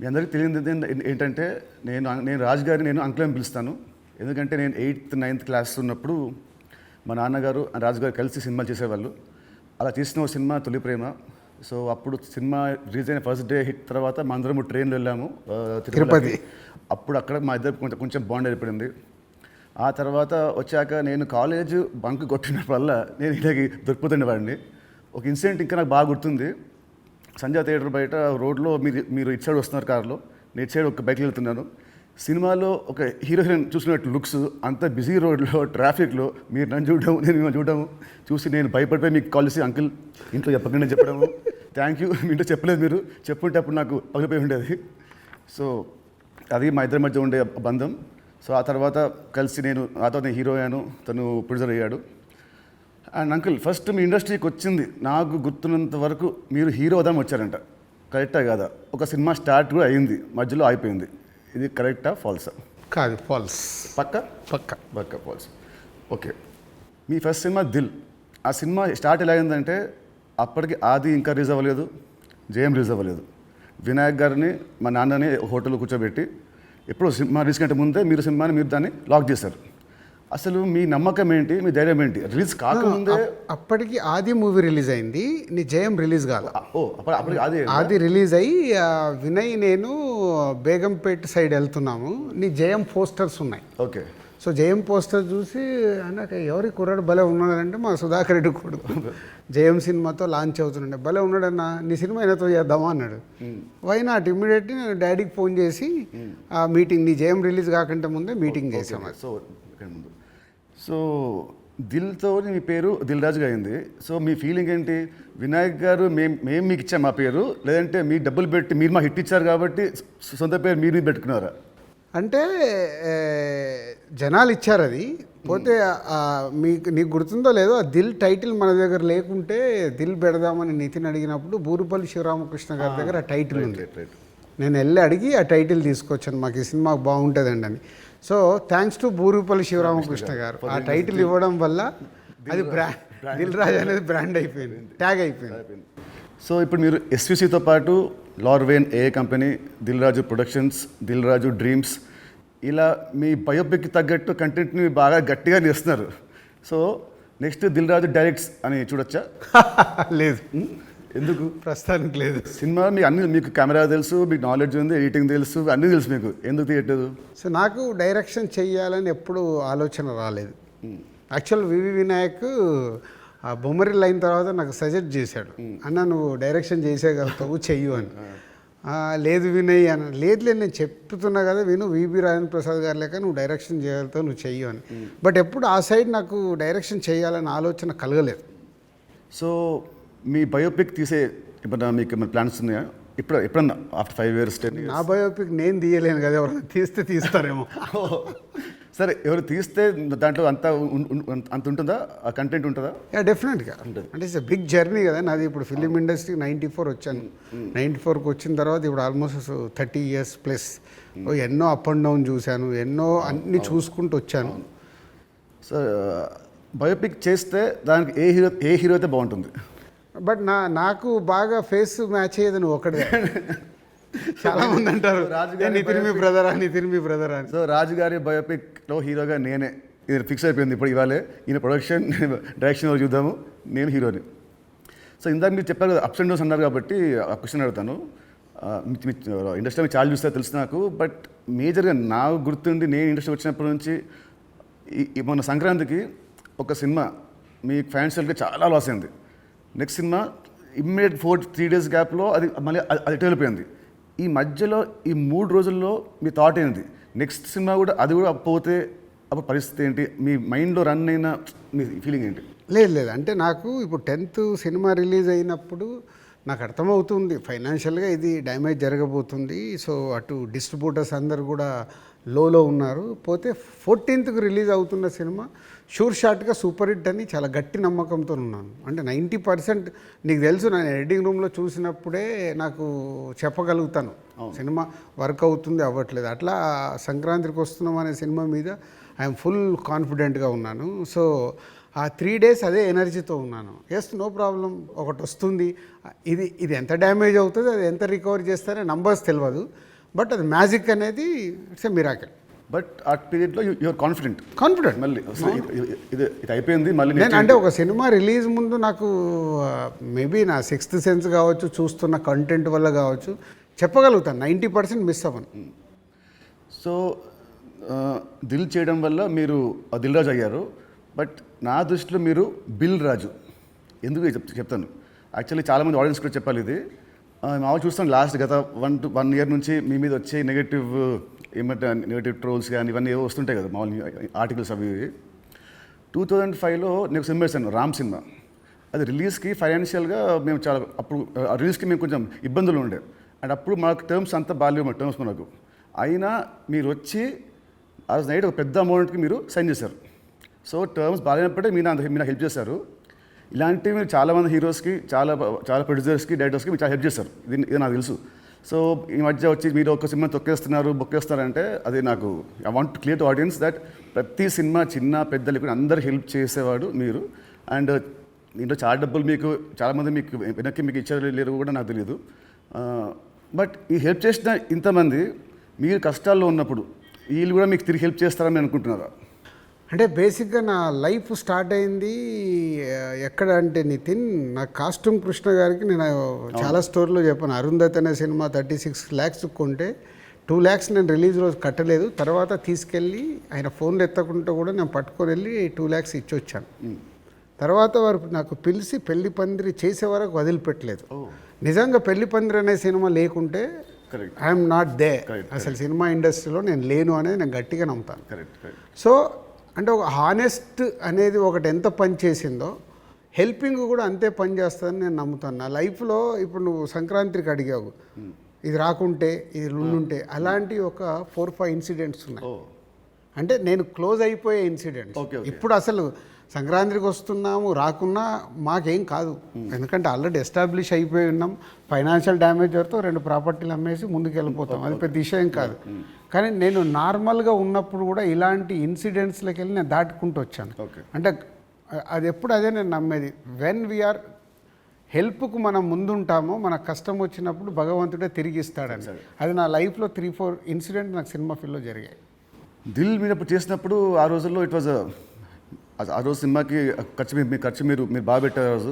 మీ అందరికీ తెలియదు ఏంటంటే నేను రాజు గారిని నేను అంకుల్ అని పిలుస్తాను. ఎందుకంటే నేను 8th 9th క్లాస్ ఉన్నప్పుడు మా నాన్నగారు రాజు గారు కలిసి సినిమాలు చేసేవాళ్ళు. అలా తీసిన ఒక సినిమా తొలి ప్రేమ. సో అప్పుడు సినిమా రిలీజ్ అయిన ఫస్ట్ డే హిట్ తర్వాత మా అందరము ట్రైన్లో వెళ్ళాము తిరుపతి. అప్పుడు అక్కడ మా ఇద్దరు కొంచెం బాండ్ ఏర్పడింది. ఆ తర్వాత వచ్చాక నేను కాలేజ్ బంక్ కొట్టిన వల్ల నేను ఇలాగే దొరికిపోతుండేవాడిని. ఒక ఇన్సిడెంట్ ఇంకా నాకు బాగా గుర్తుంది. సంజయ్ థియేటర్ బయట రోడ్లో మీరు ఇటు సైడ్ వస్తున్నారు కార్లో, నేను ఇటు సైడ్ ఒక బైక్లో వెళ్తున్నాను. సినిమాలో ఒక హీరో హీరోయిన్ చూసినట్టు లుక్స్, అంత బిజీ రోడ్లో ట్రాఫిక్లో మీరు నన్ను చూడడం నేను మిమ్మల్ని చూడడం చూసి నేను భయపడిపోయి మీకు కాల్ చేసి అంకుల్ ఇంట్లో చెప్పకుండా చెప్పడము, థ్యాంక్ యూ మీ ఇంట్లో చెప్పలేదు, మీరు చెప్పుంటే అప్పుడు నాకు పగిలిపోయి ఉండేది. సో అది మా ఇద్దరి మధ్య ఉండే బంధం. సో ఆ తర్వాత కలిసి నేను హీరో అయ్యాను, తను ప్రొడ్యూసర్ అయ్యాడు. అండ్ అంకుల్ ఫస్ట్ మీ ఇండస్ట్రీకి వచ్చింది నాకు గుర్తున్నంత వరకు మీరు హీరో అవుదామని వచ్చారంట, కరెక్టా కాదా? ఒక సినిమా స్టార్ట్ కూడా అయింది, మధ్యలో అయిపోయింది. ఇది కరెక్టా ఫాల్సా? కాదు, ఫాల్స్. పక్క ఫాల్స్. ఓకే, మీ ఫస్ట్ సినిమా దిల్. ఆ సినిమా స్టార్ట్ ఎలా అయిందంటే అప్పటికి ఆది ఇంకా రిలీజ్ అవ్వలేదు, జయం రిలీజ్ అవ్వలేదు. వినాయక్ గారిని మా నాన్నని హోటల్లో కూర్చోబెట్టి ఎప్పుడు సినిమా రిలీజ్ కంటే ముందే మీరు దాన్ని లాక్ చేశారు. అసలు మీ నమ్మకం ఏంటి, మీ ధైర్యం ఏంటి? రిలీజ్ కాకముందే అప్పటికి ఆది మూవీ రిలీజ్ అయింది, నీ జయం రిలీజ్ కాదు. అప్పటికి ఆది రిలీజ్ అయ్యి వినయ్ నేను బేగంపేట సైడ్ వెళ్తున్నాము, నీ జయం పోస్టర్స్ ఉన్నాయి. ఓకే. సో జయం పోస్టర్ చూసి అన్నాక ఎవరి కుర్రాడు భలే ఉన్నాడంటే మా సుధాకర్ రెడ్డి కొడుకు జయం సినిమాతో లాంచ్ అవుతుండే, భలే ఉన్నాడన్నా, నీ సినిమా అయినతో చేద్దామా అన్నాడు. Why not? ఇమ్మీడియట్లీ నేను డాడీకి ఫోన్ చేసి ఆ మీటింగ్, నీ జయం రిలీజ్ కాకంటే ముందే మీటింగ్ చేసాము. సో దిల్తో మీ పేరు దిల్ రాజుగా అయింది. సో మీ ఫీలింగ్ ఏంటి? వినాయక్ గారు మేము మీకు ఇచ్చాం మా పేరు, లేదంటే మీ డబ్బులు పెట్టి మీరు మా హిట్ ఇచ్చారు కాబట్టి సొంత పేరు మీరు పెట్టుకున్నారా? అంటే జనాలు ఇచ్చారు అది. పోతే నీకు గుర్తుందో లేదో, ఆ దిల్ టైటిల్ మన దగ్గర లేకుంటే దిల్ పెడదామని నితిన్ అడిగినప్పుడు బూరుపల్లి శివరామకృష్ణ గారి దగ్గర ఆ టైటిల్ ఉంది. నేను వెళ్ళి అడిగి ఆ టైటిల్ తీసుకొచ్చాను, మాకు ఈ సినిమా బాగుంటుందండి అని. So thanks to Burupalli Sivaramakrishna గారు ఆ టైటిల్ ఇవ్వడం వల్ల అది దిల్ రాజు అనేది బ్రాండ్ అయిపోయింది, ట్యాగ్ అయిపోయింది. సో ఇప్పుడు మీరు ఎస్విసితో పాటు లార్వేన్ ఏ company, Dil Raju productions, Dil Raju dreams, ఇలా మీ బయోపిక్కి తగ్గట్టు కంటెంట్ని బాగా గట్టిగా నేస్తున్నారు. So next Dil Raju directs అని చూడొచ్చా? లేదు. ఎందుకు? ప్రస్తుతానికి లేదు. సినిమా మీకు కెమెరా తెలుసు, మీకు నాలెడ్జ్ ఉంది, ఎడిటింగ్ తెలుసు, అన్నీ తెలుసు, మీకు ఎందుకు తీయట్లేదు? సో నాకు డైరెక్షన్ చెయ్యాలని ఎప్పుడు ఆలోచన రాలేదు. యాక్చువల్ వివి వినాయక్ ఆ బొమ్మరిల్ అయిన తర్వాత నాకు సజెస్ట్ చేశాడు, అన్న నువ్వు డైరెక్షన్ చేసేయగలుగుతావు, చెయ్యు అని. లేదు వినయ్ అని. లేదు నేను చెప్తున్నా కదా విను, విబి రాజేంద్ర ప్రసాద్ గారు లేక నువ్వు డైరెక్షన్ చేయగలుగుతావు, నువ్వు చెయ్యు అని. బట్ ఎప్పుడు ఆ సైడ్ నాకు డైరెక్షన్ చేయాలని ఆలోచన కలగలేదు. సో మీ బయోపిక్ తీసే ఇప్పుడు మీకు ఏమైనా ప్లాన్స్ ఉన్నాయా? ఎప్పుడన్నా ఆఫ్టర్ 5 years 10 years? నా బయోపిక్ నేను తీయలేను కదా, ఎవరైనా తీస్తారేమో. సరే, ఎవరు తీస్తే దాంట్లో అంత ఉంటుందా, ఆ కంటెంట్ ఉంటుందా? డెఫినెట్గా అంటే ఇట్స్ బిగ్ జర్నీ కదా నాది. ఇప్పుడు ఫిలిం ఇండస్ట్రీకి 94 వచ్చాను. 94కి వచ్చిన తర్వాత ఇప్పుడు ఆల్మోస్ట్ 30 years ప్లస్. ఎన్నో అప్ అండ్ డౌన్ చూశాను, ఎన్నో అన్నీ చూసుకుంటూ వచ్చాను. సో బయోపిక్ చేస్తే దానికి ఏ హీరో అయితే బాగుంటుంది? బట్ నాకు బాగా ఫేస్ మ్యాచ్ అయ్యేది నువ్వు ఒకటే. చాలా మంది అంటారు నితిన్ మీ బ్రదర్ అని. సో రాజుగారి బయోపిక్లో హీరోగా నేనే, ఇది ఫిక్స్ అయిపోయింది. ఇప్పుడు ఇవాళే ఈయన ప్రొడక్షన్ డైరెక్షన్ చూద్దాము, నేను హీరోని. సో ఇందాక మీరు చెప్పారు కదా అప్స్ అండ్ డౌన్స్ అన్నారు కాబట్టి ఆ క్వశ్చన్ అడుగుతాను. ఇండస్ట్రీలో చాలా చూస్తే తెలుసు నాకు, బట్ మేజర్గా నాకు గుర్తుండి నేను ఇండస్ట్రీ వచ్చినప్పటి నుంచి మొన్న సంక్రాంతికి ఒక సినిమా మీ ఫ్యాన్స్కి చాలా లాస్ అయింది. నెక్స్ట్ సినిమా ఇమ్మీడియట్ 3 days గ్యాప్లో అది మళ్ళీ అది వెళ్ళిపోయింది. ఈ మధ్యలో ఈ 3 రోజుల్లో మీ థాట్ ఏంటి? నెక్స్ట్ సినిమా కూడా అది కూడా పోతే అప్పుడు పరిస్థితి ఏంటి? మీ మైండ్లో రన్ అయిన మీ ఫీలింగ్ ఏంటి? లేదు అంటే నాకు ఇప్పుడు 10th సినిమా రిలీజ్ అయినప్పుడు నాకు అర్థమవుతుంది ఫైనాన్షియల్గా ఇది డ్యామేజ్ జరగబోతుంది. సో అటు డిస్ట్రిబ్యూటర్స్ అందరు కూడా లోలో ఉన్నారు. పోతే 14th రిలీజ్ అవుతున్న సినిమా షూర్ షాట్గా సూపర్ హిట్ అని చాలా గట్టి నమ్మకంతో ఉన్నాను. అంటే 90% నీకు తెలుసు, నేను ఎడిటింగ్ రూమ్లో చూసినప్పుడే నాకు చెప్పగలుగుతాను సినిమా వర్క్ అవుతుంది అవ్వట్లేదు. అట్లా సంక్రాంతికి వస్తున్నాం అనే సినిమా మీద ఐఎమ్ ఫుల్ కాన్ఫిడెంట్గా ఉన్నాను. సో ఆ 3 days అదే ఎనర్జీతో ఉన్నాను. ఎస్, నో ప్రాబ్లం, ఒకటి వస్తుంది, ఇది ఎంత డ్యామేజ్ అవుతుంది, అది ఎంత రికవర్ చేస్తారో నంబర్స్ తెలియదు, బట్ అది మ్యాజిక్ అనేది ఇట్స్ ఎ మిరాకిల్. బట్ ఆ పీరియడ్లో యూఆర్ కాన్ఫిడెంట్ మళ్ళీ ఇది అయిపోయింది మళ్ళీ నేను అంటే ఒక సినిమా రిలీజ్ ముందు నాకు మేబీ నా 6th సెన్స్ కావచ్చు, చూస్తున్న కంటెంట్ వల్ల కావచ్చు, చెప్పగలుగుతాను 90% మిస్ అవ్వను. సో దిల్ చేయడం వల్ల మీరు దిల్ రాజు అయ్యారు. బట్ నా దృష్టిలో మీరు బిల్ రాజు. ఎందుకు చెప్తాను. యాక్చువల్లీ చాలామంది ఆడియన్స్ కూడా చెప్పాలి ఇది. మామూలు చూస్తాను లాస్ట్ గత 1 year నుంచి మీ మీద వచ్చే నెగటివ్ ట్రోల్స్ కానీ ఇవన్నీ ఏవో వస్తుంటాయి కదా మామూలు ఆర్టికల్స్ అవి. 2005లో నేను సినిమా వేసాను, రామ్ సినిమా. అది రిలీజ్కి ఫైనాన్షియల్గా మేము చాలా అప్పుడు రిలీజ్కి మేము కొంచెం ఇబ్బందులు ఉండే. అండ్ అప్పుడు మాకు టర్మ్స్ అంతా బాగాలేవు, టర్మ్స్ మనకు. అయినా మీరు వచ్చి ఆ నైట్ ఒక పెద్ద అమౌంట్కి మీరు సైన్ చేశారు. సో టర్మ్స్ బాగాలేనప్పుడే మీరు నాకు హెల్ప్ చేశారు. ఇలాంటివి మీరు చాలామంది హీరోస్కి, చాలా ప్రొడ్యూసర్స్కి, డైరెక్టర్స్కి మీరు చాలా హెల్ప్ చేస్తారు. ఇది నాకు తెలుసు. సో ఈ మధ్య వచ్చి మీరు ఒక సినిమా బొక్కేస్తారంటే అది నాకు I want to clear to audience that ప్రతి సినిమా చిన్న పెద్దలు అందరు హెల్ప్ చేసేవాడు మీరు. అండ్ దీంట్లో చాలా డబ్బులు మీకు చాలామంది వెనక్కి మీకు ఇచ్చారు లేరు కూడా నాకు తెలియదు. బట్ ఈ హెల్ప్ చేసిన ఇంతమంది మీరు కష్టాల్లో ఉన్నప్పుడు వీళ్ళు కూడా మీకు తిరిగి హెల్ప్ చేస్తారని అనుకుంటున్నారా? అంటే బేసిక్గా నా లైఫ్ స్టార్ట్ అయింది ఎక్కడ అంటే నితిన్, నా కాస్ట్యూమ్ కృష్ణ గారికి నేను చాలా స్టోరీలో చెప్పాను. అరుంధతి అనే సినిమా 36 lakhs కొంటే 2 lakhs నేను రిలీజ్ రోజు కట్టలేదు. తర్వాత తీసుకెళ్ళి ఆయన ఫోన్లు ఎత్తకుంటే కూడా నేను పట్టుకొని వెళ్ళి 2 lakhs ఇచ్చి వచ్చాను. తర్వాత వారు నాకు పిలిచి పెళ్లి పందిరి చేసే వరకు వదిలిపెట్టలేదు. నిజంగా పెళ్లి పందిరి అనే సినిమా లేకుంటే ఐఎమ్ నాట్ దే, అసలు సినిమా ఇండస్ట్రీలో నేను లేను అనేది నేను గట్టిగా నమ్ముతాను. సో అంటే ఒక హానెస్ట్ అనేది ఒకటి ఎంత పని చేసిందో హెల్పింగ్ కూడా అంతే పని చేస్తుందని నేను నమ్ముతాను. నా లైఫ్లో ఇప్పుడు నువ్వు సంక్రాంతికి అడిగావు, ఇది రాకుంటే ఇది ఉండుంటే, అలాంటి ఒక 4-5 ఇన్సిడెంట్స్ ఉన్నాయి. అంటే నేను క్లోజ్ అయిపోయే ఇన్సిడెంట్స్. ఇప్పుడు అసలు సంక్రాంతికి వస్తున్నాము, రాకున్నా మాకేం కాదు, ఎందుకంటే ఆల్రెడీ ఎస్టాబ్లిష్ అయిపోయి ఉన్నాం. ఫైనాన్షియల్ డ్యామేజ్ వరకు 2 ప్రాపర్టీలు అమ్మేసి ముందుకు వెళ్ళిపోతాం, అది పెద్ద విషయం కాదు. కానీ నేను నార్మల్గా ఉన్నప్పుడు కూడా ఇలాంటి ఇన్సిడెంట్స్లోకి వెళ్ళి నేను దాటుకుంటూ వచ్చాను. అంటే అది ఎప్పుడు అదే నేను నమ్మేది, వెన్ వీఆర్ హెల్ప్కు మనం ముందుంటామో మన కష్టం వచ్చినప్పుడు భగవంతుడే తిరిగి ఇస్తాడని. అది నా లైఫ్లో 3-4 ఇన్సిడెంట్ నాకు సినిమా ఫీల్డ్లో జరిగాయి. దిల్ మీరు చేసినప్పుడు ఆ రోజుల్లో ఇట్ వాజ్ ఆ రోజు సినిమాకి ఖర్చు మీరు బాగా పెట్టారు,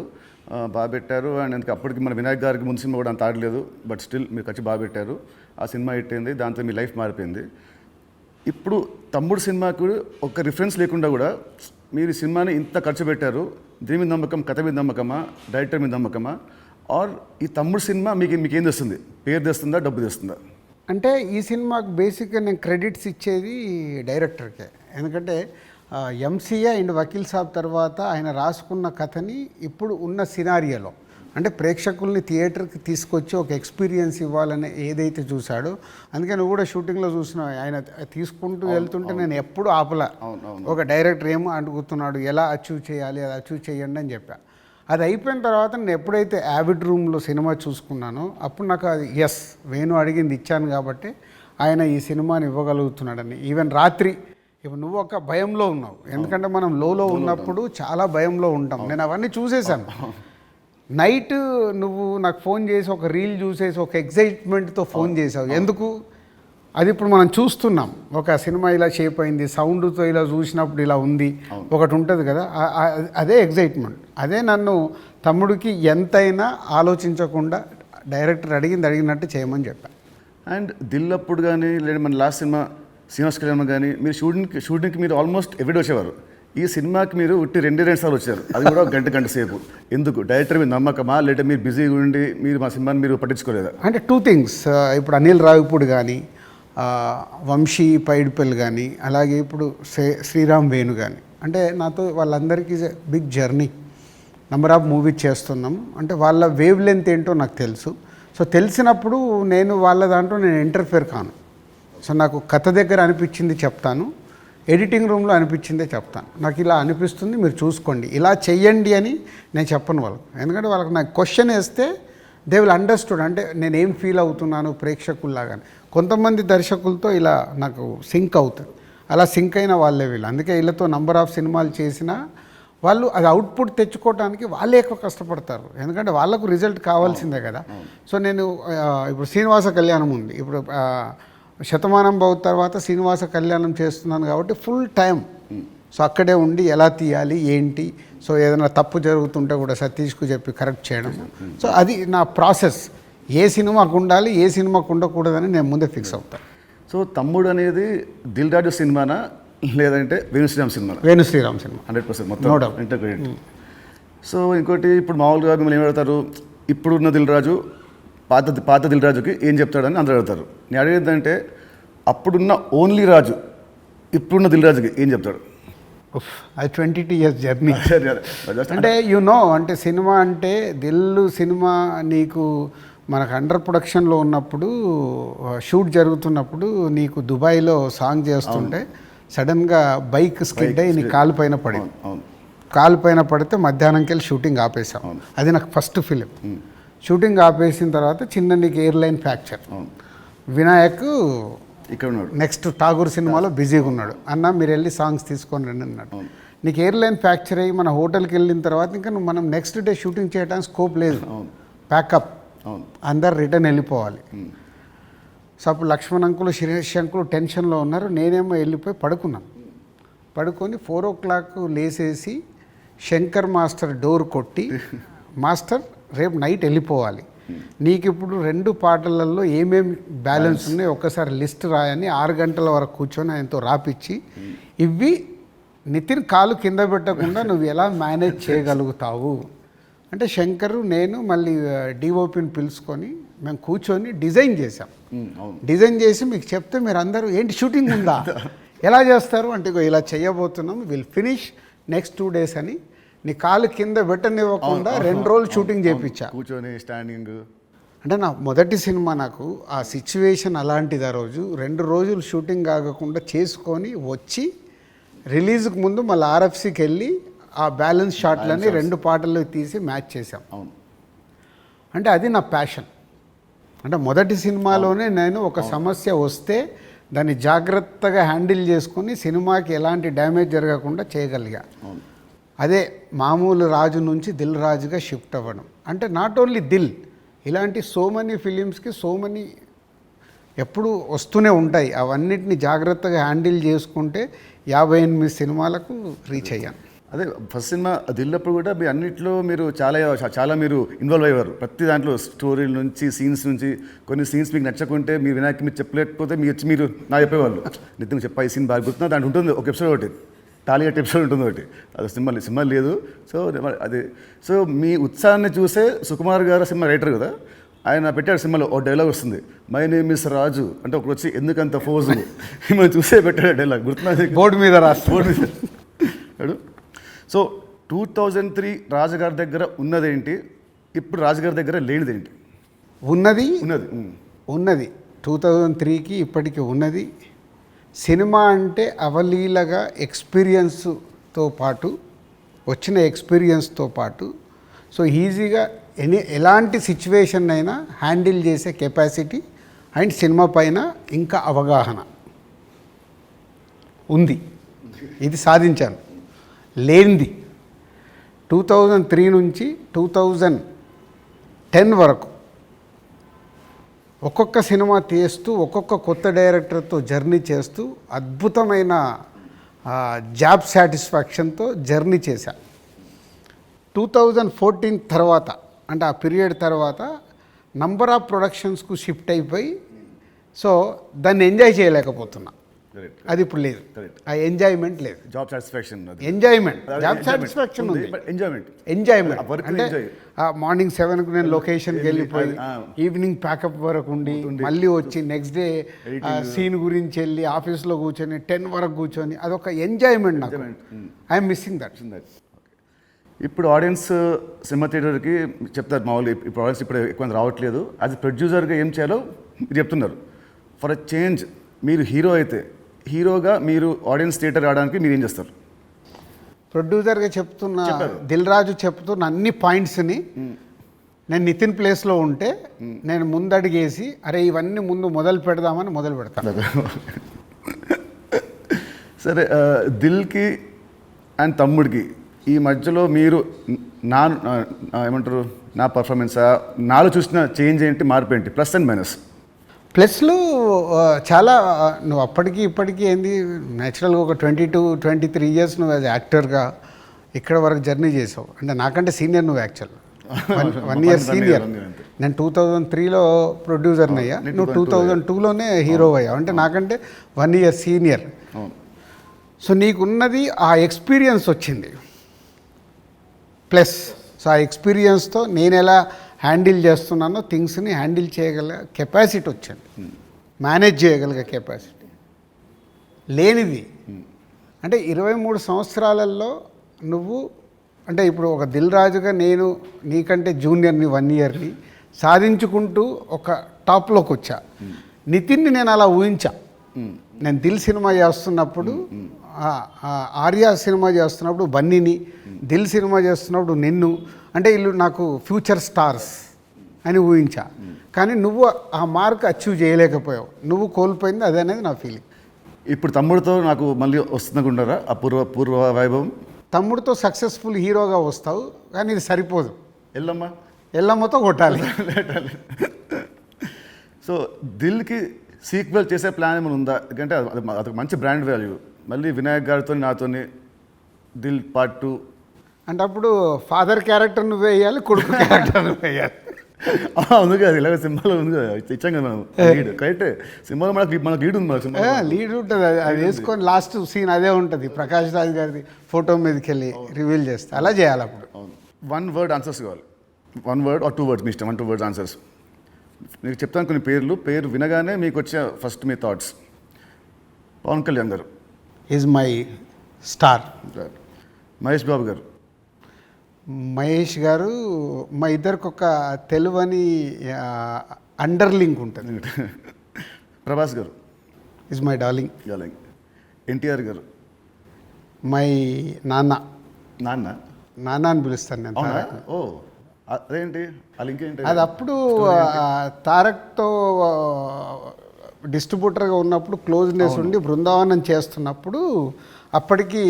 బాగా పెట్టారు. అండ్ అందుకే అప్పటికి మన వినాయక్ గారికి ముందు సినిమా కూడా అంత ఆడలేదు, బట్ స్టిల్ మీరు ఖర్చు బాగా పెట్టారు. ఆ సినిమా హిట్ అయింది, దాంతో మీ లైఫ్ మారిపోయింది. ఇప్పుడు తమ్ముడు సినిమాకు ఒక రిఫరెన్స్ లేకుండా కూడా మీరు ఈ సినిమాని ఇంత ఖర్చు పెట్టారు. దీని మీద నమ్మకం, కథ మీద నమ్మకమా, డైరెక్టర్ మీద నమ్మకమా, ఆర్ ఈ తమ్ముడు సినిమా మీకేం తెస్తుంది? పేరు తెస్తుందా, డబ్బు తెస్తుందా? అంటే ఈ సినిమాకి బేసిక్గా నేను క్రెడిట్స్ ఇచ్చేది డైరెక్టర్కే. ఎందుకంటే ఎంసీఏ అండ్ వకీల్ సాబ్ తర్వాత ఆయన రాసుకున్న కథని ఇప్పుడు ఉన్న సినారియోలో అంటే ప్రేక్షకుల్ని థియేటర్కి తీసుకొచ్చి ఒక ఎక్స్పీరియన్స్ ఇవ్వాలని ఏదైతే చూశాడో, అందుకే నువ్వు కూడా షూటింగ్లో చూసినావు, ఆయన తీసుకుంటూ వెళ్తుంటే నేను ఎప్పుడు ఆపలా. ఒక డైరెక్టర్ ఏమో అడుగుతున్నాడు, ఎలా అచీవ్ చేయాలి, అది అచీవ్ చేయండి అని చెప్పా. అది అయిపోయిన తర్వాత నేను ఎప్పుడైతే యావిడ్ రూమ్లో సినిమా చూసుకున్నానో అప్పుడు నాకు అది ఎస్, వేణు అడిగింది ఇచ్చాను కాబట్టి ఆయన ఈ సినిమాని ఇవ్వగలుగుతున్నాడని. ఈవెన్ రాత్రి ఇప్పుడు నువ్వు ఒక భయంలో ఉన్నావు, ఎందుకంటే మనం లోలో ఉన్నప్పుడు చాలా భయంలో ఉంటాం. నేను అవన్నీ చూసేసాను. నైట్ నువ్వు నాకు ఫోన్ చేసి ఒక రీల్ చూసేసి ఒక ఎగ్జైట్మెంట్తో ఫోన్ చేసావు. ఎందుకు? అది ఇప్పుడు మనం చూస్తున్నాం, ఒక సినిమా ఇలా షేప్ అయింది, సౌండ్తో ఇలా చూసినప్పుడు ఇలా ఉంది, ఒకటి ఉంటుంది కదా, అదే ఎగ్జైట్మెంట్. అదే నన్ను తమ్ముడికి ఎంతైనా ఆలోచించకుండా డైరెక్టర్ అడిగినట్టు చేయమని చెప్పాను. అండ్ దిల్ అప్పుడు కానీ లేదా మన లాస్ట్ సినిమా శ్రీనివాస్ కళ్యాణ్ కానీ మీరు షూటింగ్కి మీరు ఆల్మోస్ట్ ఎవ్రీడే వచ్చేవారు. ఈ సినిమాకి మీరు ఉట్టి 2 సార్లు వచ్చారు, అది కూడా గంట సేపు. ఎందుకు? డైరెక్టర్ మీద నమ్మకమా, లేదా మీరు బిజీగా ఉండి మీరు మా సినిమాని మీరు పట్టించుకోలేదా? అంటే 2 things. ఇప్పుడు అనిల్ రావిపూడి కానీ, వంశీ పైడిపల్లి కానీ, అలాగే ఇప్పుడు శ్రీరామ్ వేణు కానీ, అంటే నాతో వాళ్ళందరికీ big journey, number of movies చేస్తున్నాం. అంటే వాళ్ళ వేవ్ లెంత్ ఏంటో నాకు తెలుసు. సో తెలిసినప్పుడు నేను వాళ్ళ దాంట్లో నేను ఇంటర్ఫియర్ కాను. సో నాకు కథ దగ్గర అనిపించింది చెప్తాను, ఎడిటింగ్ రూమ్లో అనిపించిందే చెప్తాను. నాకు ఇలా అనిపిస్తుంది, మీరు చూసుకోండి, ఇలా చెయ్యండి అని నేను చెప్పను వాళ్ళకు. ఎందుకంటే వాళ్ళకి నాకు క్వశ్చన్ వేస్తే దే విల్ అండర్స్టూడ్, అంటే నేను ఏం ఫీల్ అవుతున్నాను ప్రేక్షకుల్లాగా. కొంతమంది దర్శకులతో ఇలా నాకు సింక్ అవుతుంది, అలా సింక్ అయిన వాళ్ళే వీళ్ళు. అందుకే వీళ్ళతో నంబర్ ఆఫ్ సినిమాలు చేసిన వాళ్ళు అది అవుట్పుట్ తెచ్చుకోవడానికి వాళ్ళే ఎక్కువ కష్టపడతారు, ఎందుకంటే వాళ్ళకు రిజల్ట్ కావాల్సిందే కదా. సో నేను ఇప్పుడు శ్రీనివాస కళ్యాణం ఉంది, ఇప్పుడు శతమానం భవ తర్వాత శ్రీనివాస కళ్యాణం చేస్తున్నాను కాబట్టి ఫుల్ టైం సో అక్కడే ఉండి ఎలా తీయాలి ఏంటి, సో ఏదైనా తప్పు జరుగుతుంటే కూడా సతీష్కు చెప్పి కరెక్ట్ చేయడం. సో అది నా ప్రాసెస్. ఏ సినిమాకు ఉండాలి ఏ సినిమాకు ఉండకూడదని నేను ముందే ఫిక్స్ అవుతాను. సో తమ్ముడు అనేది దిల్ రాజు సినిమానా లేదంటే వేణుశ్రీరామ్ సినిమా? వేణుశ్రీరామ్ సినిమా 100% మొత్తం ఇంటర్గ్రేట్. సో ఇంకోటి ఇప్పుడు మామూలుగా మిమ్మల్ని ఏం అడుగుతారు, ఇప్పుడున్న దిల్ రాజు పాత దిల్ రాజుకి ఏం చెప్తాడని అందరూ అడుగుతారు. నేను అడిగేది అంటే అప్పుడున్న ఓన్లీ రాజు ఇప్పుడున్న దిల్ రాజుకి ఏం చెప్తాడు? అది 22 years జర్నీ. అంటే అంటే సినిమా అంటే సినిమా నీకు మనకు అండర్ ప్రొడక్షన్లో ఉన్నప్పుడు షూట్ జరుగుతున్నప్పుడు నీకు దుబాయ్లో సాంగ్ చేస్తుంటే సడన్గా బైక్ స్కిడ్ అయ్యి నీ కాలు పైన పడింది. కాలు పైన పడితే మధ్యాహ్నంకి వెళ్ళి షూటింగ్ ఆపేసాం. అది నాకు ఫస్ట్ ఫిలిం. షూటింగ్ ఆపేసిన తర్వాత చిన్న నీకు ఎయిర్లైన్ ఫ్రాక్చర్. వినాయక్ ఇక్కడ ఉన్నాడు, నెక్స్ట్ ఠాగూర్ సినిమాలో బిజీగా ఉన్నాడు. అన్న మీరు వెళ్ళి సాంగ్స్ తీసుకొని రండి అన్నాడు. నీకు ఎయిర్లైన్ ఫ్రాక్చర్ అయ్యి మన హోటల్కి వెళ్ళిన తర్వాత ఇంకా మనం నెక్స్ట్ డే షూటింగ్ చేయడానికి స్కోప్ లేదు, ప్యాకప్, అందరు రిటర్న్ వెళ్ళిపోవాలి. సో అప్పుడు లక్ష్మణ్ అంకులు శిరీష్ అంకులు టెన్షన్లో ఉన్నారు. నేనేమో వెళ్ళిపోయి పడుకున్నాను. పడుకొని 4 o'clock లేసేసి శంకర్ మాస్టర్ డోర్ కొట్టి, మాస్టర్ రేపు నైట్ వెళ్ళిపోవాలి, నీకు ఇప్పుడు 2 పాటలలో ఏమేమి బ్యాలెన్స్ ఉన్నాయో ఒక్కసారి లిస్ట్ రాయని 6 గంటల వరకు కూర్చొని ఆయనతో రాపిచ్చి, ఇవి నితిన్ కాలు కింద పెట్టకుండా నువ్వు ఎలా మేనేజ్ చేయగలుగుతావు అంటే శంకరు నేను మళ్ళీ డిఓపిని పిలుచుకొని మేము కూర్చొని డిజైన్ చేసాం. డిజైన్ చేసి మీకు చెప్తే మీరు అందరూ ఏంటి షూటింగ్ ఉందా ఎలా చేస్తారు అంటే ఇలా చేయబోతున్నాం, విల్ ఫినిష్ నెక్స్ట్ 2 days అని నీ కాలు కింద పెట్టనివ్వకుండా 2 రోజులు షూటింగ్ చేయించా కూర్చొని స్టాండింగ్. అంటే నా మొదటి సినిమా నాకు ఆ సిచ్యువేషన్ అలాంటిది. ఆ రోజు 2 రోజులు షూటింగ్ ఆగకుండా చేసుకొని వచ్చి రిలీజ్కి ముందు మళ్ళీ ఆర్ఎఫ్సికి వెళ్ళి ఆ బ్యాలెన్స్ షాట్లని 2 పాటలు తీసి మ్యాచ్ చేసాం. అంటే అది నా ప్యాషన్. అంటే మొదటి సినిమాలోనే నేను ఒక సమస్య వస్తే దాన్ని జాగ్రత్తగా హ్యాండిల్ చేసుకొని సినిమాకి ఎలాంటి డ్యామేజ్ జరగకుండా చేయగలిగా. అదే మామూలు రాజు నుంచి దిల్ రాజుగా షిఫ్ట్ అవ్వడం. అంటే నాట్ ఓన్లీ దిల్, ఇలాంటి సో మెనీ ఫిలిమ్స్కి సో మెనీ ఎప్పుడు వస్తూనే ఉంటాయి. అవన్నిటిని జాగ్రత్తగా హ్యాండిల్ చేసుకుంటే 58 సినిమాలకు రీచ్ అయ్యాను. అదే ఫస్ట్ సినిమా దిల్లప్పుడు కూడా మీ అన్నింటిలో మీరు చాలా మీరు ఇన్వాల్వ్ అయ్యారు. ప్రతి దాంట్లో స్టోరీల నుంచి సీన్స్ నుంచి కొన్ని సీన్స్ మీకు నచ్చకుంటే మీరు వినాయక్ మీరు చెప్పలేకపోతే మీరు నా చెప్పేవాళ్ళు, నితిన్ చెప్పా ఈ సీన్ బాగా గుర్తున్నా దాంట్లో ఉంటుంది ఒక ఎపిసోడ్, ఒకటి టాలీగట్ ఎపిసోడ్ ఉంటుంది ఒకటి, అది సినిమా లేదు. సో అది సో మీ ఉత్సాహాన్ని చూసే సుకుమార్ గారు సినిమా రైటర్ కదా, ఆయన పెట్టాడు సినిమాలో ఒక డైలాగ్ వస్తుంది, మై నేమ్ ఇస్ రాజు అంటే ఒకటి వచ్చి ఎందుకంత ఫోజు మిమ్మల్ని చూసే పెట్టాడు డైలాగ్, గుర్తున్నది బోర్డు మీద రాస్తాడు. సో 2003 రాజుగారి దగ్గర ఉన్నదేంటి, ఇప్పుడు రాజుగారి దగ్గర లేనిదేంటి? ఉన్నది 2003కి ఇప్పటికి ఉన్నది. సినిమా అంటే అవలీలగా ఎక్స్పీరియన్స్తో పాటు వచ్చిన ఎక్స్పీరియన్స్తో పాటు సో ఈజీగా ఎలాంటి సిచ్యువేషన్ అయినా హ్యాండిల్ చేసే కెపాసిటీ అండ్ సినిమా పైన ఇంకా అవగాహన ఉంది. ఇది సాధించాను. లేనిది 2003 నుంచి 2010 వరకు ఒక్కొక్క సినిమా తీస్తూ ఒక్కొక్క కొత్త డైరెక్టర్తో జర్నీ చేస్తూ అద్భుతమైన జాబ్ సాటిస్ఫాక్షన్తో జర్నీ చేశా. 2014 తర్వాత అంటే ఆ పీరియడ్ తర్వాత నంబర్ ఆఫ్ ప్రొడక్షన్స్కు షిఫ్ట్ అయిపోయి సో దాన్ని ఎంజాయ్ చేయలేకపోతున్నా. అది ఇప్పుడు లేదు, ఆ ఎంజాయ్మెంట్ లేదు. Job satisfaction enjoyment job satisfaction ఉంది, ఎంజాయ్మెంట్ అంటే మార్నింగ్ 7కు నేను లొకేషన్కి వెళ్ళిపోయి ఈవినింగ్ ప్యాకప్ వరకు ఉండి మళ్ళీ వచ్చి నెక్స్ట్ డే సీన్ గురించి వెళ్ళి ఆఫీస్లో కూర్చొని 10 వరకు కూర్చొని అదొక ఎంజాయ్మెంట్ నాకు. I'm missing that. ఇప్పుడు ఆడియన్స్ సినిమా థియేటర్కి చెప్తారు మామూలు ఇప్పుడు ఆడియన్స్ ఇప్పుడు ఎక్కువ రావట్లేదు, అది ప్రొడ్యూసర్గా ఏం చేయాలో మీరు చెప్తున్నారు. ఫర్ అ చేంజ్ మీరు హీరో అయితే హీరోగా మీరు ఆడియన్స్ థియేటర్ రావడానికి మీరు ఏం చేస్తారు? ప్రొడ్యూసర్గా చెప్తున్న దిల్ రాజు చెప్తున్న అన్ని పాయింట్స్ని నేను నితిన్ ప్లేస్లో ఉంటే నేను ముందడిగేసి అరే ఇవన్నీ ముందు మొదలు పెడదామని మొదలు పెడతాను. సరే, దిల్కి అండ్ తమ్ముడికి ఈ మధ్యలో మీరు నా ఏమంటారు నా పర్ఫార్మెన్సా నాలో చూసిన చేంజ్ ఏంటి, మార్పు ఏంటి, ప్లస్ అండ్ మైనస్? ప్లస్లు చాలా నువ్వు అప్పటికి ఇప్పటికీ ఏంది న్యాచురల్గా ఒక 22-23 ఇయర్స్ నువ్వు యాజ్ యాక్టర్గా ఇక్కడ వరకు జర్నీ చేసావు. అంటే నాకంటే సీనియర్ నువ్వు యాక్చువల్ 1 ఇయర్ సీనియర్. నేను 2003లో ప్రొడ్యూసర్ని అయ్యా, నువ్వు 2002లోనే హీరో అయ్యావు. అంటే నాకంటే 1 ఇయర్ సీనియర్. సో నీకున్నది ఆ ఎక్స్పీరియన్స్ వచ్చింది ప్లస్. సో ఆ ఎక్స్పీరియన్స్తో నేను ఎలా హ్యాండిల్ చేస్తున్నానో థింగ్స్ని హ్యాండిల్ చేయగల కెపాసిటీ వచ్చింది, మేనేజ్ చేయగలిగే కెపాసిటీ లేనిది. అంటే 23 సంవత్సరాలలో నువ్వు అంటే ఇప్పుడు ఒక దిల్ రాజుగా నేను నీకంటే జూనియర్ని 1 ఇయర్ని సాధించుకుంటూ ఒక టాప్లోకి వచ్చా. నితిన్ని నేను అలా ఊహించా. నేను దిల్ సినిమా చేస్తున్నప్పుడు, ఆర్యా సినిమా చేస్తున్నప్పుడు బన్నీని, దిల్ సినిమా చేస్తున్నప్పుడు నిన్ను, అంటే వీళ్ళు నాకు ఫ్యూచర్ స్టార్స్ అని ఊహించా. కానీ నువ్వు ఆ మార్క్ అచీవ్ చేయలేకపోయావు, నువ్వు కోల్పోయింది అదే అనేది నా ఫీలింగ్. ఇప్పుడు తమ్ముడితో నాకు మళ్ళీ వస్తుందనుకుంటారా ఆ పూర్వ వైభవం? తమ్ముడితో సక్సెస్ఫుల్ హీరోగా వస్తావు, కానీ ఇది సరిపోదు. ఎల్లమ్మతో కొట్టాలి. సో దిల్కి సీక్వెల్ చేసే ప్లాన్ ఏమైనా ఉందా? ఎందుకంటే అదొక మంచి బ్రాండ్ వాల్యూ. మళ్ళీ వినాయక్ గారితో నాతో దిల్ పార్ట్ 2 అంటే అప్పుడు ఫాదర్ క్యారెక్టర్ నువ్వు వేయాలి, కొడుకు క్యారెక్టర్ నువ్వు వేయాలి. ఉంది కదా, ఇలాగ సినిమాలో ఉంది కదా, ఇచ్చాం కదా మనం లీడ్. కరెక్ట్, సినిమాలో మనకు లీడ్ ఉంది, మనకు లీడ్ ఉంటుంది. అది వేసుకొని లాస్ట్ సీన్ అదే ఉంటుంది, ప్రకాష్ రాజ్ గారిది ఫోటో మీదకి వెళ్ళి రివీల్ చేస్తే అలా చేయాలి. అప్పుడు 1 వర్డ్ ఆన్సర్స్ కావాలి. 1 వర్డ్ ఆర్ 2 వర్డ్స్, మీ ఇష్టం. 1-2 వర్డ్స్ ఆన్సర్స్. మీకు చెప్తాను కొన్ని పేరు వినగానే మీకు వచ్చే ఫస్ట్ మీ థాట్స్. పవన్ కళ్యాణ్ గారు is my star. Mahesh Babu గారు. మహేష్ గారు మా ఇద్దరికి ఒక తెలువని అండర్లింక్ ఉంటుంది. ప్రభాస్ గారు ఈజ్ మై డార్లింగ్. ఎన్టీఆర్ గారు మై నాన్న. నాన్న అని పిలుస్తాను నేను. ఓ అదేంటి ఆ లింక్ ఏంటి? అది అప్పుడు తారక్తో డిస్ట్రిబ్యూటర్గా ఉన్నప్పుడు క్లోజ్నెస్ ఉండి బృందావనం చేస్తున్నప్పుడు అప్పటికి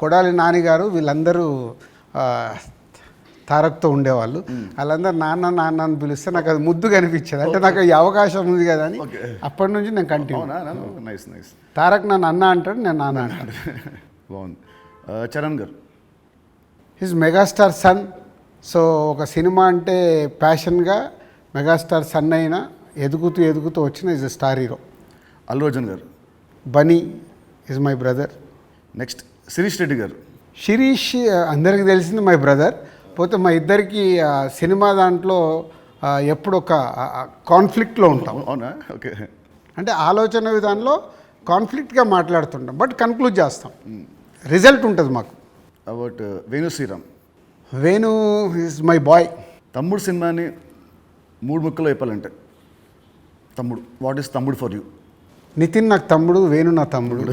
కొడాలి నాని గారు వీళ్ళందరూ తారక్తో ఉండేవాళ్ళు. వాళ్ళందరూ నాన్న నాన్న అని పిలిస్తే నాకు అది ముద్దుగా అనిపించేది. అంటే నాకు ఈ అవకాశం ఉంది కదా అని అప్పటి నుంచి నేను కంటిన్యూ. తారక్ నన్ను అన్న అంటాడు, నేను నాన్న అంటాడు. బాగుంది. Charan garu his megastar son. So ఒక సినిమా అంటే ప్యాషన్గా మెగాస్టార్ సన్ అయినా ఎదుగుతూ వచ్చిన is a star hero. Allu Arjun garu. Bunny is my brother. Next Sirish Reddy garu. Sirish అందరికీ తెలిసింది మై బ్రదర్. పోతే మా ఇద్దరికి సినిమా దాంట్లో ఎప్పుడు ఒక కాన్ఫ్లిక్ట్లో ఉంటాం. అవునా? ఓకే. అంటే ఆలోచన విధానంలో కాన్ఫ్లిక్ట్గా మాట్లాడుతుంటాం, బట్ కన్క్లూడ్ చేస్తాం, రిజల్ట్ ఉంటుంది మాకు. About Venu Sriram. Venu is my boy. Thammudu సినిమాని 3 ముక్కలో చెప్పాలంటే Thammudu, what is Thammudu for you? Nithin నాకు తమ్ముడు, వేణు నా తమ్ముడు.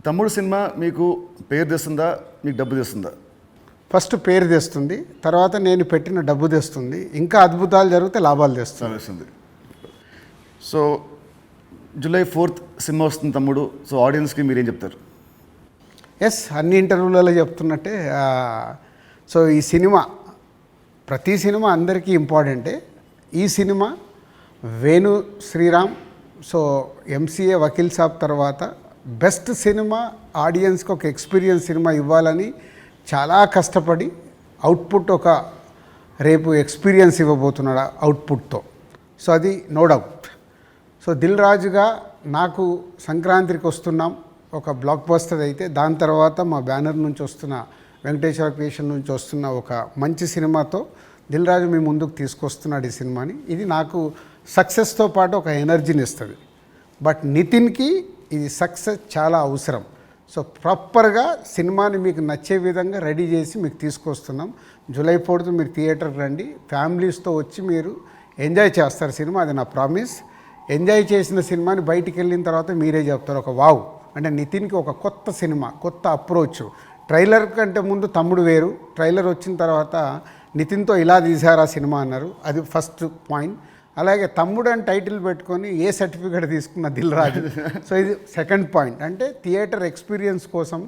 తమ్ముడు సినిమా మీకు పేరు తెస్తుందా, మీకు డబ్బు తెస్తుందా? ఫస్ట్ పేరు తెస్తుంది, తర్వాత నేను పెట్టిన డబ్బు తెస్తుంది, ఇంకా అద్భుతాలు జరిగితే లాభాలు తెస్తుంది. సో July 4th సినిమా వస్తుంది తమ్ముడు. సో ఆడియన్స్కి మీరేం చెప్తారు? ఎస్, అన్ని ఇంటర్వ్యూలలో చెప్తున్నట్టే. సో ఈ సినిమా, ప్రతి సినిమా అందరికీ ఇంపార్టెంటే. ఈ సినిమా వేణు శ్రీరామ్, సో ఎంసీఏ వకీల్ సాబ్ తర్వాత బెస్ట్ సినిమా, ఆడియన్స్కి ఒక ఎక్స్పీరియన్స్ సినిమా ఇవ్వాలని చాలా కష్టపడి అవుట్పుట్ ఒక రేపు ఎక్స్పీరియన్స్ ఇవ్వబోతున్నాడు అవుట్పుట్తో. సో అది నో డౌట్. సో దిల్ రాజుగా నాకు సంక్రాంతికి వస్తున్నాం ఒక బ్లాక్ బస్టర్ అయితే, దాని తర్వాత మా బ్యానర్ నుంచి వస్తున్న వెంకటేశ్వర క్రియేషన్ నుంచి వస్తున్న ఒక మంచి సినిమాతో దిల్ రాజు మీ ముందుకు తీసుకొస్తున్నాడు ఈ సినిమాని. ఇది నాకు సక్సెస్తో పాటు ఒక ఎనర్జీని ఇస్తుంది. బట్ నితిన్కి ఇది సక్సెస్ చాలా అవసరం. సో ప్రాపర్గా సినిమాని మీకు నచ్చే విధంగా రెడీ చేసి మీకు తీసుకొస్తున్నాం. July 4th మీరు థియేటర్కి రండి, ఫ్యామిలీస్తో వచ్చి మీరు ఎంజాయ్ చేస్తారు సినిమా, అది నా ప్రామిస్. ఎంజాయ్ చేసిన సినిమాని బయటికి వెళ్ళిన తర్వాత మీరే చెప్తారు ఒక వావ్, అంటే నితిన్కి ఒక కొత్త సినిమా, కొత్త అప్రోచ్. ట్రైలర్ కంటే ముందు తమ్ముడు వేరు, ట్రైలర్ వచ్చిన తర్వాత నితిన్తో ఇలా తీశారా సినిమా అన్నారు, అది ఫస్ట్ పాయింట్. అలాగే తమ్ముడు అని టైటిల్ పెట్టుకొని ఏ సర్టిఫికేట్ తీసుకున్న దిల్ రాజు. సో ఇది సెకండ్ పాయింట్. అంటే థియేటర్ ఎక్స్పీరియన్స్ కోసం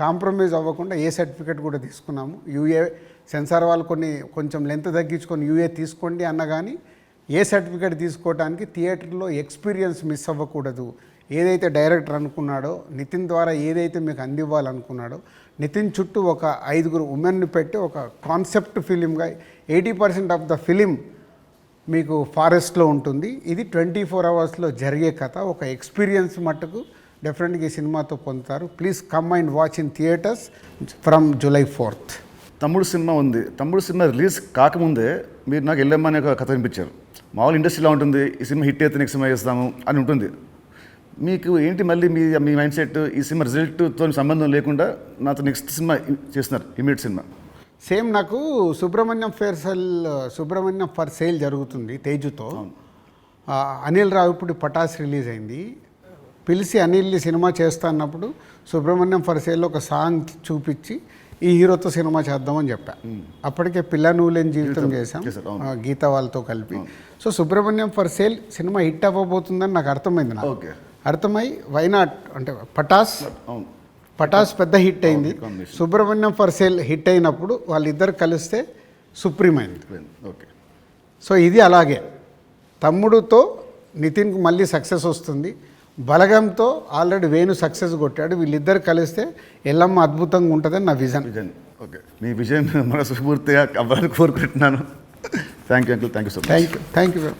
కాంప్రమైజ్ అవ్వకుండా ఏ సర్టిఫికేట్ కూడా తీసుకున్నాము. యూఏ సెన్సార్ వాళ్ళు కొంచెం లెంత్ తగ్గించుకొని యూఏ తీసుకోండి అన్న కానీ ఏ సర్టిఫికేట్ తీసుకోవడానికి థియేటర్లో ఎక్స్పీరియన్స్ మిస్ అవ్వకూడదు. ఏదైతే డైరెక్టర్ అనుకున్నాడో, నితిన్ ద్వారా ఏదైతే మీకు అందివ్వాలనుకున్నాడో, నితిన్ చుట్టూ ఒక 5 ఉమెన్ని పెట్టి ఒక కాన్సెప్ట్ ఫిలింగా 80% ఆఫ్ ద ఫిలిం మీకు ఫారెస్ట్లో ఉంటుంది. ఇది 24 అవర్స్లో జరిగే కథ. ఒక ఎక్స్పీరియన్స్ మట్టుకు డెఫినెట్గా ఈ సినిమాతో పొందుతారు. Please come and watch in theatres from July 4th. తమ్ముడు సినిమా ఉంది. తమ్ముడు సినిమా రిలీజ్ కాకముందే మీరు నాకు ఎల్లమ్మ అనే ఒక కథ వినిపించారు. మామూలు ఇండస్ట్రీలో ఉంటుంది, ఈ సినిమా హిట్ అయితే నెక్స్ట్ సినిమా చేస్తాము అని ఉంటుంది. మీకు ఏంటి మళ్ళీ మీ మైండ్ సెట్ ఈ సినిమా రిజల్ట్తో సంబంధం లేకుండా నాతో నెక్స్ట్ సినిమా చేస్తున్నారు, ఇమీడియట్ సినిమా? సేమ్ నాకు సుబ్రహ్మణ్యం ఫర్ సేల్ జరుగుతుంది తేజుతో. అనిల్ రావిపూడి పటాస్ రిలీజ్ అయింది. పిలిచి అనిల్ని సినిమా చేస్తా అన్నప్పుడు సుబ్రహ్మణ్యం ఫర్ సేల్లో ఒక సాంగ్ చూపించి ఈ హీరోతో సినిమా చేద్దామని చెప్పా. అప్పటికే పిల్ల నువ్వు లేని జీవితం చేశాం గీత వాళ్ళతో కలిపి. సో సుబ్రహ్మణ్యం ఫర్ సేల్ సినిమా హిట్ అవ్వబోతుందని నాకు అర్థమైంది. నాకు అర్థమై వైనాట్ అంటే పటాస్ పెద్ద హిట్ అయింది. సుబ్రహ్మణ్యం ఫర్ సేల్ హిట్ అయినప్పుడు వాళ్ళిద్దరు కలిస్తే సుప్రీం అయింది. ఓకే. సో ఇది అలాగే తమ్ముడుతో నితిన్కి మళ్ళీ సక్సెస్ వస్తుంది. బలగంతో ఆల్రెడీ వేణు సక్సెస్ కొట్టాడు. వీళ్ళిద్దరు కలిస్తే ఎల్లమ్మ అద్భుతంగా ఉంటుందని నా విజన్. ఓకే, మీ విజన్ మనస్ఫూర్తిగా అవ్వాలని కోరుకుంటున్నాను. Thank you uncle, thank you so much. Thank you.